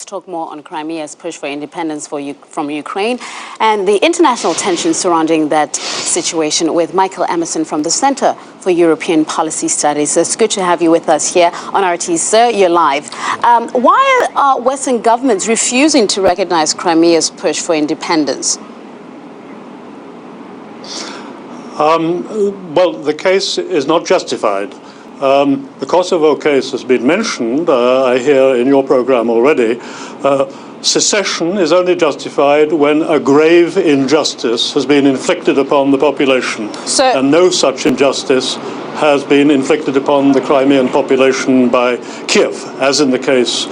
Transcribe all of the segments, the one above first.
Let's talk more on Crimea's push for independence from Ukraine and the international tensions surrounding that situation with Michael Emerson from the Center for European Policy Studies. It's good to have you with us here on RT. Sir, you're live. Why are Western governments refusing to recognize Crimea's push for independence? Well, the case is not justified. The Kosovo case has been mentioned, I hear, in your program already. Secession is only justified when a grave injustice has been inflicted upon the population. And no such injustice has been inflicted upon the Crimean population by Kiev, as in the case,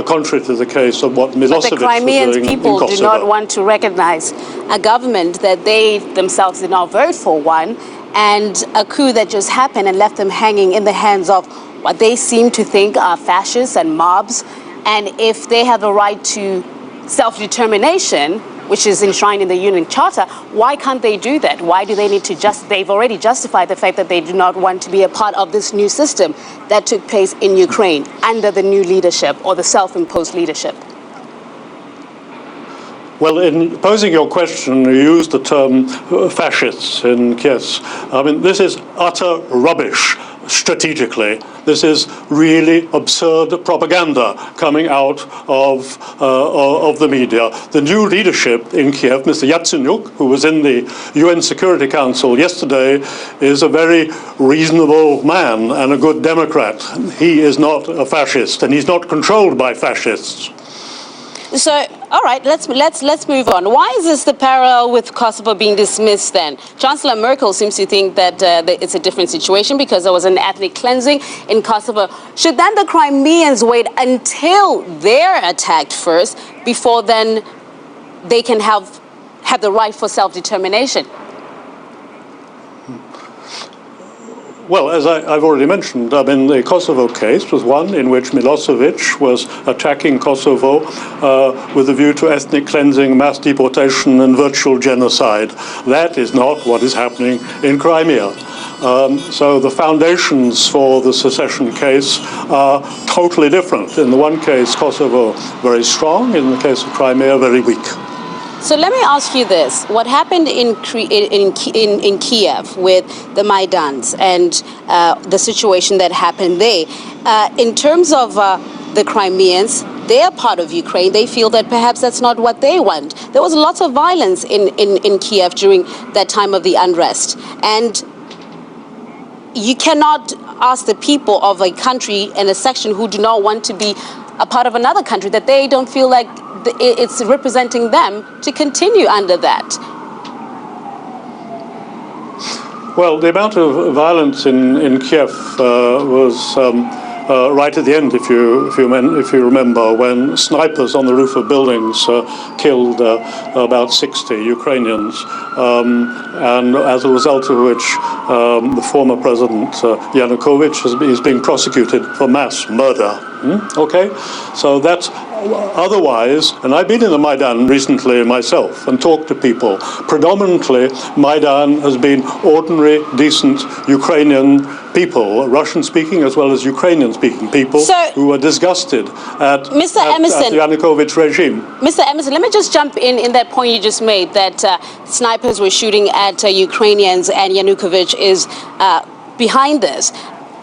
contrary to the case of what Milosevic was doing in Kosovo. But the Crimean people do not want to recognize a government that they themselves did not vote for one, and a coup that just happened and left them hanging in the hands of what they seem to think are fascists and mobs. And if they have a right to self-determination, which is enshrined in the UN Charter, why can't they do that? Why do they need to they've already justified the fact that they do not want to be a part of this new system that took place in Ukraine under the new leadership or the self-imposed leadership? Well, in posing your question, you used the term fascists in Kiev. I mean, this is utter rubbish strategically. This is really absurd propaganda coming out of the media. The new leadership in Kiev, Mr. Yatsenyuk, who was in the UN Security Council yesterday, is a very reasonable man and a good Democrat. He is not a fascist, and he's not controlled by fascists. So, all right, let's move on. Why is this the parallel with Kosovo being dismissed then? Chancellor Merkel seems to think that it's a different situation because there was an ethnic cleansing in Kosovo. Should then the Crimeans wait until they're attacked first before then they can have the right for self-determination? Well, as I've already mentioned, I mean, the Kosovo case was one in which Milosevic was attacking Kosovo with a view to ethnic cleansing, mass deportation, and virtual genocide. That is not what is happening in Crimea. So the foundations for the secession case are totally different. In the one case, Kosovo very strong. In the case of Crimea, very weak. So let me ask you this. What happened in Kiev with the Maidans and the situation that happened there, in terms of the Crimeans, they are part of Ukraine. They feel that perhaps that's not what they want. There was lots of violence in Kiev during that time of the unrest. And you cannot ask the people of a country and a section who do not want to be a part of another country that they don't feel like it's representing them to continue under that. Well, the amount of violence in Kiev was right at the end, if you remember, when snipers on the roof of buildings killed about 60 Ukrainians, and as a result of which the former president Yanukovych is being prosecuted for mass murder. Okay, so that's otherwise, and I've been in the Maidan recently myself and talked to people. Predominantly, Maidan has been ordinary, decent Ukrainian people, Russian-speaking as well as Ukrainian-speaking people, who were disgusted at the Yanukovych regime. Mr. Emerson, let me just jump in that point you just made, that snipers were shooting at Ukrainians and Yanukovych is behind this.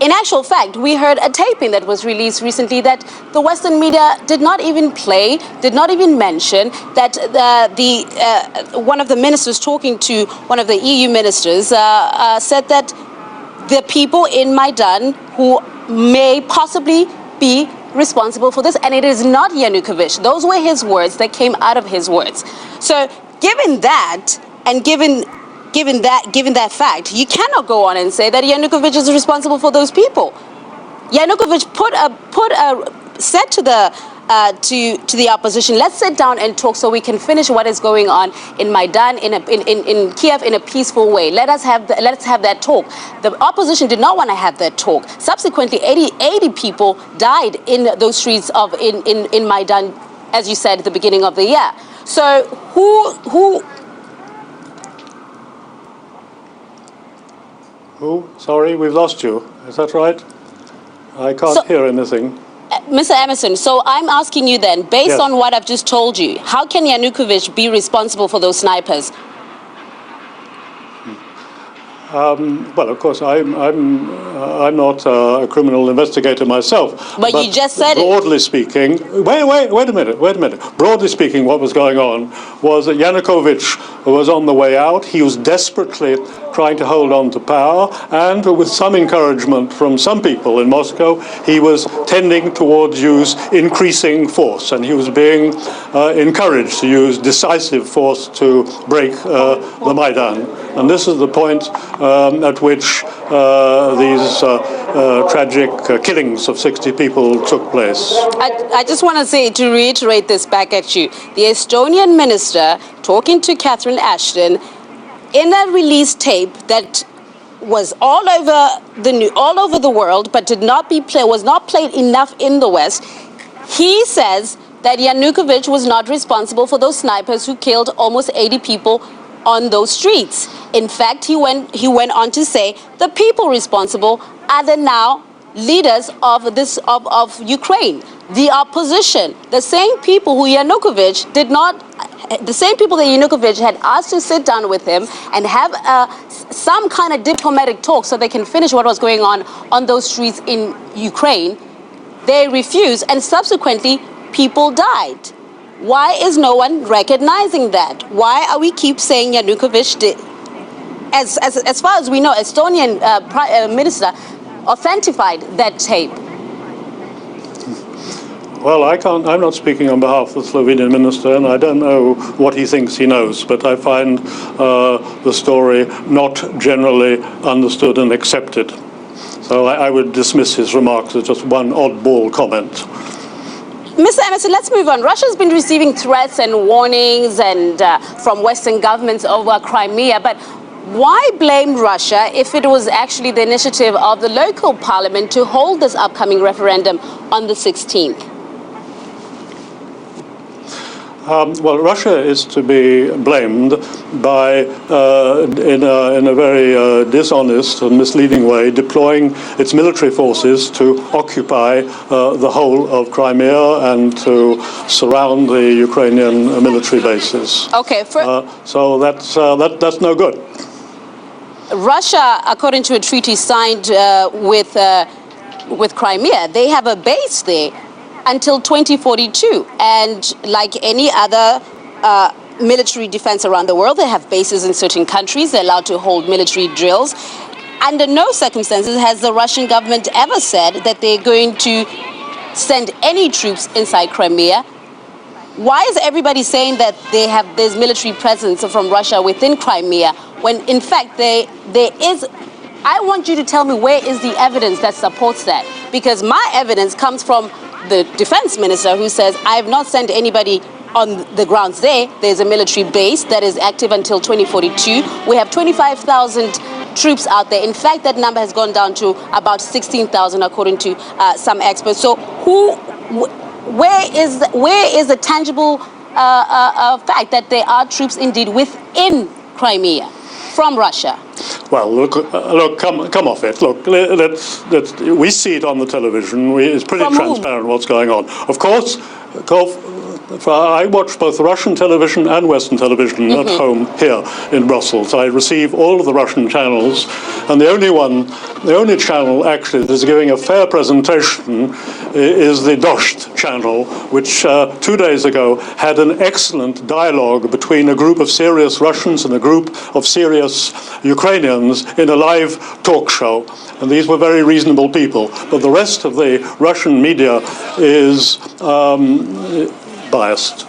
In actual fact, we heard a taping that was released recently that the Western media did not even play, did not even mention, that one of the ministers talking to one of the EU ministers said that the people in Maidan who may possibly be responsible for this, and it is not Yanukovych. Those were his words that came out of his words. So given that, and given that fact, you cannot go on and say that Yanukovych is responsible for those people. Yanukovych said to the opposition, let's sit down and talk so we can finish what is going on in Maidan, in Kiev, in a peaceful way. Let's have that talk. The opposition did not want to have that talk. Subsequently, 80 people died in those streets in Maidan, as you said at the beginning of the year. So who? Sorry, we've lost you. Is that right? I can't hear anything. Mr. Emerson, so I'm asking you then, based Yes. on what I've just told you, how can Yanukovych be responsible for those snipers? Well, of course, I'm not a criminal investigator myself. But you just said it. Broadly speaking, wait a minute. Broadly speaking, what was going on was that Yanukovych was on the way out. He was desperately trying to hold on to power, and with some encouragement from some people in Moscow, he was tending towards use increasing force, and he was being encouraged to use decisive force to break the Maidan. And this is the point at which these tragic killings of 60 people took place. I just want to say, to reiterate this back at you, the Estonian minister talking to Catherine Ashton in a released tape that was all over the world, but was not played enough in the West. He says that Yanukovych was not responsible for those snipers who killed almost 80 people on those streets. In fact, he went on to say the people responsible are the now leaders of Ukraine, the opposition, the same people who Yanukovych had asked to sit down with him and have some kind of diplomatic talk so they can finish what was going on those streets in Ukraine. They refused, and subsequently people died. Why is no one recognizing that? Why are we keep saying Yanukovych did? As far as we know, Estonian minister authenticated that tape. Well, I'm not speaking on behalf of the Slovenian minister, and I don't know what he thinks he knows, but I find the story not generally understood and accepted. So I would dismiss his remarks as just one oddball comment. Mr. Emerson, let's move on. Russia's been receiving threats and warnings from Western governments over Crimea, but why blame Russia if it was actually the initiative of the local parliament to hold this upcoming referendum on the 16th? Well, Russia is to be blamed by, in a very dishonest and misleading way, deploying its military forces to occupy the whole of Crimea and to surround the Ukrainian military bases. Okay. So that's no good. Russia, according to a treaty signed with Crimea, they have a base there until 2042. And like any other military defense around the world, they have bases in certain countries. They're allowed to hold military drills. Under no circumstances has the Russian government ever said that they're going to send any troops inside Crimea. Why is everybody saying that there's military presence from Russia within Crimea when in fact there is? I want you to tell me where is the evidence that supports that, because my evidence comes from the defense minister who says I have not sent anybody on the grounds there. There's a military base that is active until 2042. We have 25,000 troops out there. In fact, that number has gone down to about 16,000 according to some experts. So where is the tangible fact that there are troops indeed within Crimea from Russia? Well, look, come off it. Look, we see it on the television. It's pretty transparent what's going on. Of course, I watch both Russian television and Western television at home here in Brussels. I receive all of the Russian channels, and the only channel actually that is giving a fair presentation is the Dost channel, which 2 days ago had an excellent dialogue between a group of serious Russians and a group of serious Ukrainians in a live talk show. And these were very reasonable people. But the rest of the Russian media is biased.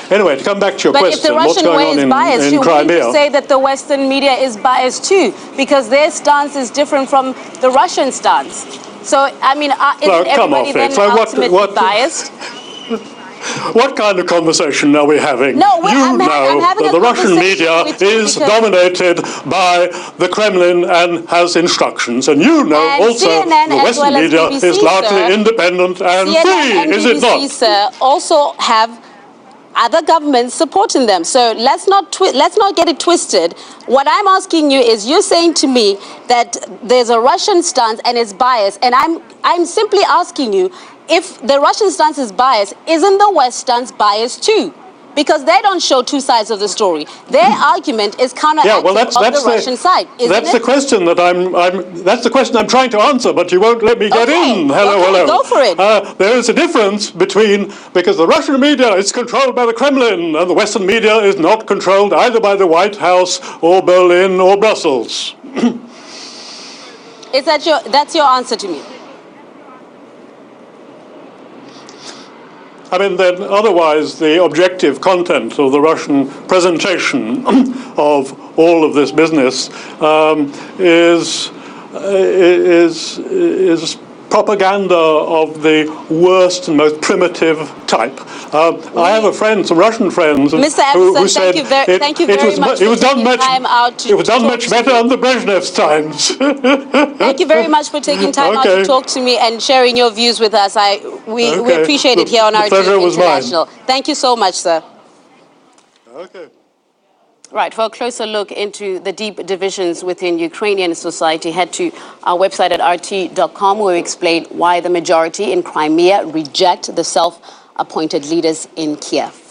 Anyway, to come back to your question, what's going on in Crimea? But if the Russian way is biased, you wouldn't say that the Western media is biased too, because their stance is different from the Russian stance. So, I mean, isn't everybody then ultimately biased? What kind of conversation are we having? No, you know that the Russian media is dominated by the Kremlin and has instructions, and you know and also CNN the Western media is largely independent and CNN free, and is BBC, it not? Sir, also have, other governments supporting them. So let's not get it twisted. What I'm asking you is, you're saying to me that there's a Russian stance and it's biased, and I'm simply asking you, if the Russian stance is biased, isn't the West stance biased too? Because they don't show two sides of the story. Their argument is counteracting on the Russian side, isn't that's it? the question that that's the question I'm trying to answer, but you won't let me get in. Hello. Go for it. There is a difference because the Russian media is controlled by the Kremlin, and the Western media is not controlled either by the White House or Berlin or Brussels. That's your answer to me? I mean, then otherwise the objective content of the Russian presentation of all of this business is propaganda of the worst and most primitive type. I have some Russian friends Mr. who said thank you very much for taking time out to it was done much better under Brezhnev's times. Thank you very much for taking time out to talk to me and sharing your views with us. We appreciate it here on RT International. Thank you so much, sir. Okay. Right, for a closer look into the deep divisions within Ukrainian society, head to our website at rt.com, where we explain why the majority in Crimea reject the self-appointed leaders in Kiev.